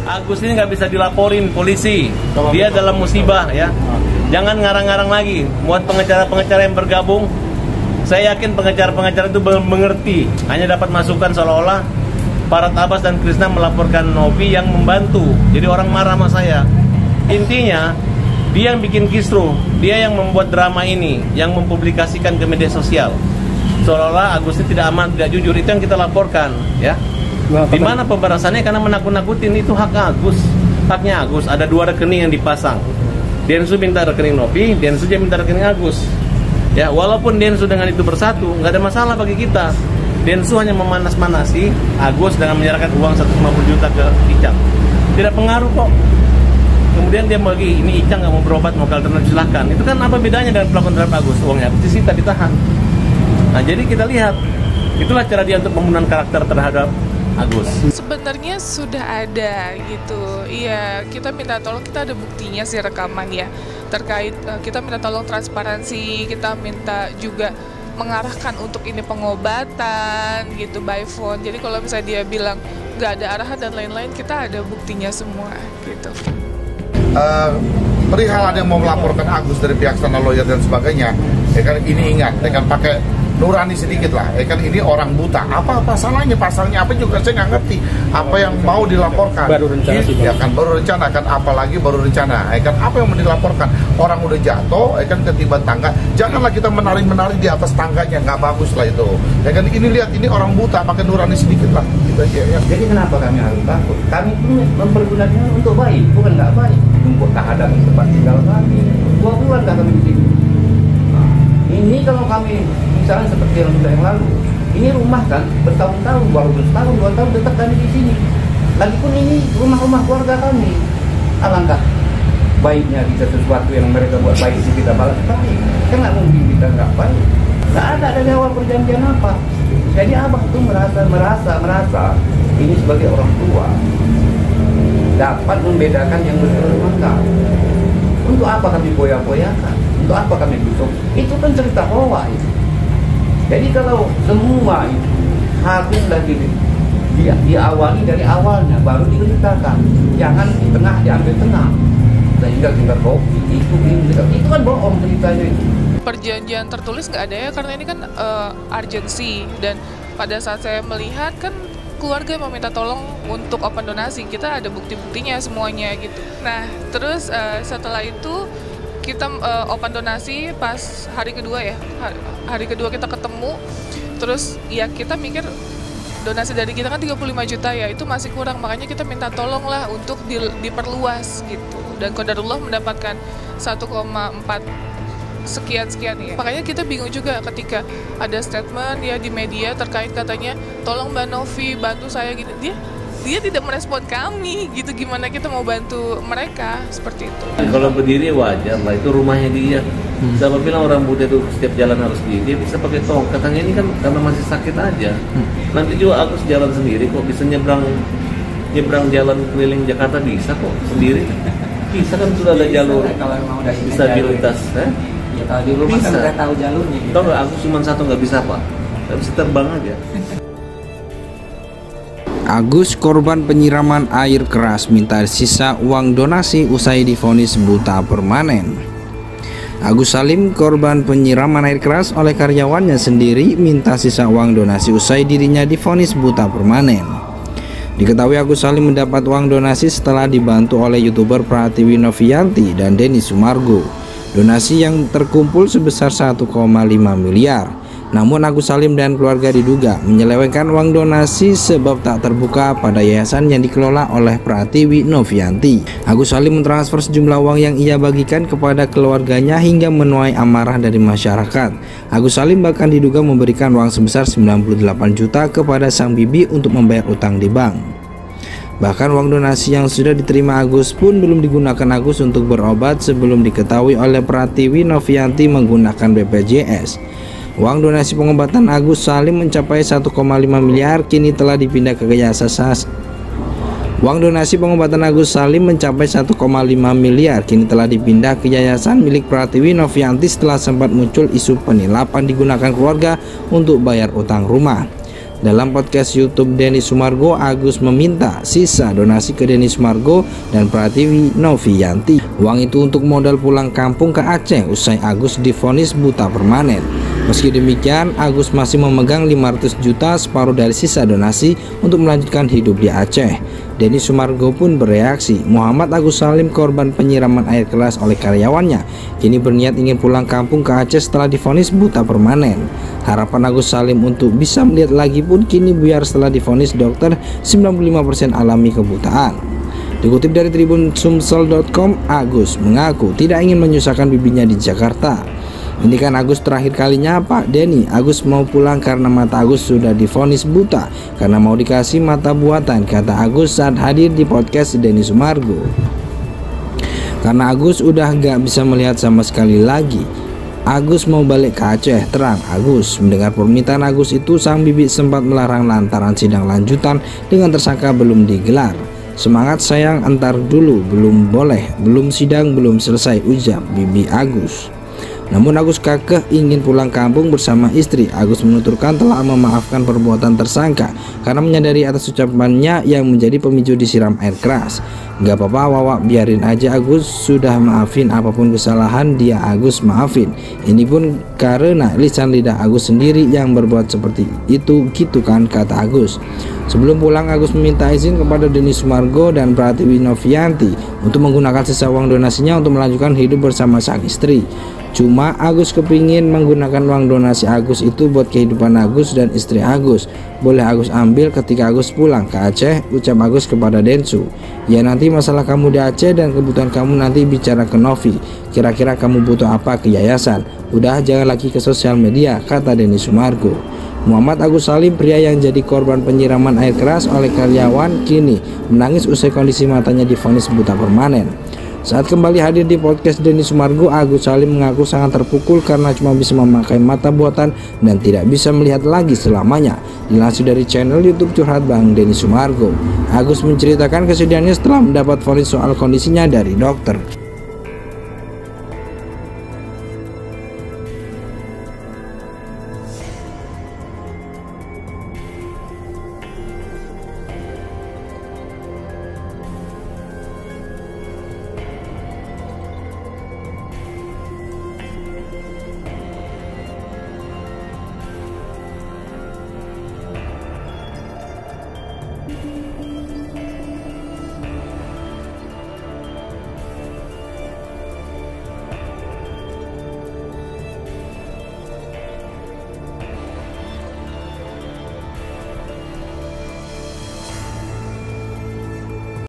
Agus ini nggak bisa dilaporin polisi. Dia dalam musibah ya. Jangan ngarang-ngarang lagi. Buat pengacara-pengacara yang bergabung, saya yakin pengacara-pengacara itu belum mengerti. Hanya dapat masukan seolah-olah Farhad Abbas dan Krisna melaporkan Novi yang membantu. Jadi orang marah sama saya. Intinya, dia yang bikin kisruh, dia yang membuat drama ini, yang mempublikasikan ke media sosial. Seolah-olah Agus ini tidak aman, tidak jujur. Itu yang kita laporkan, ya. Di mana pembalasannya? Karena menakut-nakutin. Itu hak Agus, haknya Agus. Ada 2 rekening yang dipasang. Densu minta rekening Novi, Densu juga minta rekening Agus. Ya, walaupun Densu dengan itu bersatu, nggak ada masalah bagi kita. Densu hanya memanas-manasi Agus dengan menyerahkan uang 150 juta ke Icang. Tidak pengaruh kok. Kemudian dia bagi, ini Icang nggak mau berobat, mau ke alternatif, silahkan. Itu kan apa bedanya dengan pelakuan terhadap Agus? Uangnya disita, ditahan. Nah, jadi kita lihat, itulah cara dia untuk pembunuhan karakter terhadap Agus. Sebenarnya sudah ada gitu. Iya, kita minta tolong, kita ada buktinya sih rekaman ya. Terkait kita minta tolong transparansi, kita minta juga mengarahkan untuk ini pengobatan gitu by phone. Jadi kalau misalnya dia bilang nggak ada arahan dan lain-lain, kita ada buktinya semua gitu. Perihal ada yang mau melaporkan Agus dari pihak sana lawyer dan sebagainya, ya kan ini ingat, ya kan pakai nurani sedikit lah, ya kan ini orang buta. Apa salahnya pasalnya apa juga saya nggak ngerti. Apa yang mau dilaporkan? Baru rencana sih, ya kan baru rencana kan, apalagi baru rencana, ya kan apa yang mau dilaporkan? Orang udah jatuh, ya kan ketiban tangga. Janganlah kita menari-menari di atas tangganya, nggak bagus lah itu. Ya kan ini lihat ini orang buta, pakai nurani sedikit lah. Gitu aja, ya. Jadi kenapa kami harus takut? Kami pun mempergunakannya untuk baik, bukan nggak baik. Untuk ada di tempat tinggal kami. 2 bulan nggak kami di sini. Ini kalau kami misalnya seperti yang lalu, ini rumah kan bertahun-tahun, baru setahun 2 tahun tetap kami di sini. Lagipun ini rumah-rumah keluarga kami. Alangkah baiknya bisa sesuatu yang mereka buat baik kita balas baik. Kan nggak mungkin kita nggak baik. Nggak ada dari awal perjanjian apa. Jadi abang tuh merasa ini sebagai orang tua dapat membedakan yang benar dan enggak. Untuk apa kami boya-boyakan? Untuk apa kami busuk? Itu kan cerita hoa itu. Jadi kalau semua itu haruslah diawali dari awalnya, baru diceritakan. Jangan di tengah diambil tengah. Sehingga kita itu kan bohong ceritanya itu. Perjanjian tertulis nggak ada ya, karena ini kan urgency. Dan pada saat saya melihat kan keluarga meminta tolong untuk open donasi, kita ada bukti-buktinya semuanya gitu. Nah terus setelah itu kita open donasi pas hari kedua ya, hari kedua kita ketemu, terus ya kita mikir donasi dari kita kan 35 juta ya, itu masih kurang, makanya kita minta tolong lah untuk diperluas gitu. Dan qadarullah mendapatkan 1,4 sekian ya. Makanya kita bingung juga ketika ada statement ya di media terkait katanya tolong Mbak Novi bantu saya gitu. Dia tidak merespon kami gitu, gimana kita mau bantu mereka seperti itu. Kalau berdiri wajar lah, itu rumahnya dia. Siapa bilang orang buta itu setiap jalan harus dia bisa pakai tongkat. Katanya ini kan karena masih sakit aja. Nanti juga aku jalan sendiri kok, bisa nyebrang jalan keliling Jakarta bisa kok sendiri. Bisa kan sudah ada jalur disabilitas. Ya kalau di rumah kan udah tahu jalurnya gitu. Tahu nggak, aku cuma satu nggak bisa Pak, nggak bisa terbang aja. Agus, korban penyiraman air keras, minta sisa uang donasi usai divonis buta permanen. Agus Salim, korban penyiraman air keras oleh karyawannya sendiri, minta sisa uang donasi usai dirinya divonis buta permanen. Diketahui Agus Salim mendapat uang donasi setelah dibantu oleh YouTuber Pratiwi Novianti dan Denny Sumargo. Donasi yang terkumpul sebesar 1,5 miliar. Namun Agus Salim dan keluarga diduga menyelewengkan uang donasi sebab tak terbuka pada yayasan yang dikelola oleh Pratiwi Novianti. Agus Salim mentransfer sejumlah uang yang ia bagikan kepada keluarganya hingga menuai amarah dari masyarakat. Agus Salim bahkan diduga memberikan uang sebesar 98 juta kepada sang bibi untuk membayar utang di bank. Bahkan uang donasi yang sudah diterima Agus pun belum digunakan Agus untuk berobat sebelum diketahui oleh Pratiwi Novianti menggunakan BPJS. Uang donasi pengobatan Agus Salim mencapai 1,5 miliar kini telah dipindah ke yayasan. Uang donasi pengobatan Agus Salim mencapai 1,5 miliar kini telah dipindah ke yayasan milik Pratiwi Novianti setelah sempat muncul isu penilapan digunakan keluarga untuk bayar utang rumah. Dalam podcast YouTube Denny Sumargo, Agus meminta sisa donasi ke Denny Sumargo dan Pratiwi Novianti. Uang itu untuk modal pulang kampung ke Aceh usai Agus divonis buta permanen. Meski demikian, Agus masih memegang 500 juta, separuh dari sisa donasi, untuk melanjutkan hidup di Aceh. Denny Sumargo pun bereaksi. Muhammad Agus Salim, korban penyiraman air keras oleh karyawannya, kini berniat ingin pulang kampung ke Aceh setelah divonis buta permanen. Harapan Agus Salim untuk bisa melihat lagi pun kini buyar setelah divonis dokter 95% alami kebutaan. Dikutip dari Tribun Sumsel.com, Agus mengaku tidak ingin menyusahkan bibinya di Jakarta. Ini kan Agus terakhir kalinya Pak Denny. Agus mau pulang karena mata Agus sudah divonis buta, karena mau dikasih mata buatan, kata Agus saat hadir di podcast Denny Sumargo. Karena Agus udah gak bisa melihat sama sekali lagi, Agus mau balik ke Aceh, terang Agus. Mendengar permintaan Agus itu, sang bibi sempat melarang lantaran sidang lanjutan dengan tersangka belum digelar. Semangat sayang, antar dulu, belum boleh, belum sidang, belum selesai, ujar bibi Agus. Namun Agus kekeh ingin pulang kampung bersama istri. Agus menuturkan telah memaafkan perbuatan tersangka karena menyadari atas ucapannya yang menjadi pemicu disiram air keras. Gak apa-apa Wawa, biarin aja, Agus sudah maafin, apapun kesalahan dia Agus maafin. Ini pun karena lisan lidah Agus sendiri yang berbuat seperti itu, gitu kan, kata Agus. Sebelum pulang, Agus meminta izin kepada Denny Sumargo dan Pratiwi Novianti untuk menggunakan sisa uang donasinya untuk melanjutkan hidup bersama sang istri. Cuma Agus kepingin menggunakan uang donasi Agus itu buat kehidupan Agus dan istri Agus. Boleh Agus ambil ketika Agus pulang ke Aceh, ucap Agus kepada Densu. Ya nanti masalah kamu di Aceh dan kebutuhan kamu nanti bicara ke Novi. Kira-kira kamu butuh apa ke yayasan. Udah jangan lagi ke sosial media, kata Denny Sumargo. Muhammad Agus Salim, pria yang jadi korban penyiraman air keras oleh karyawan, kini menangis usai kondisi matanya divonis buta permanen. Saat kembali hadir di podcast Denny Sumargo, Agus Salim mengaku sangat terpukul karena cuma bisa memakai mata buatan dan tidak bisa melihat lagi selamanya. Dilansir dari channel YouTube Curhat Bang Denny Sumargo, Agus menceritakan kesedihannya setelah mendapat vonis soal kondisinya dari dokter.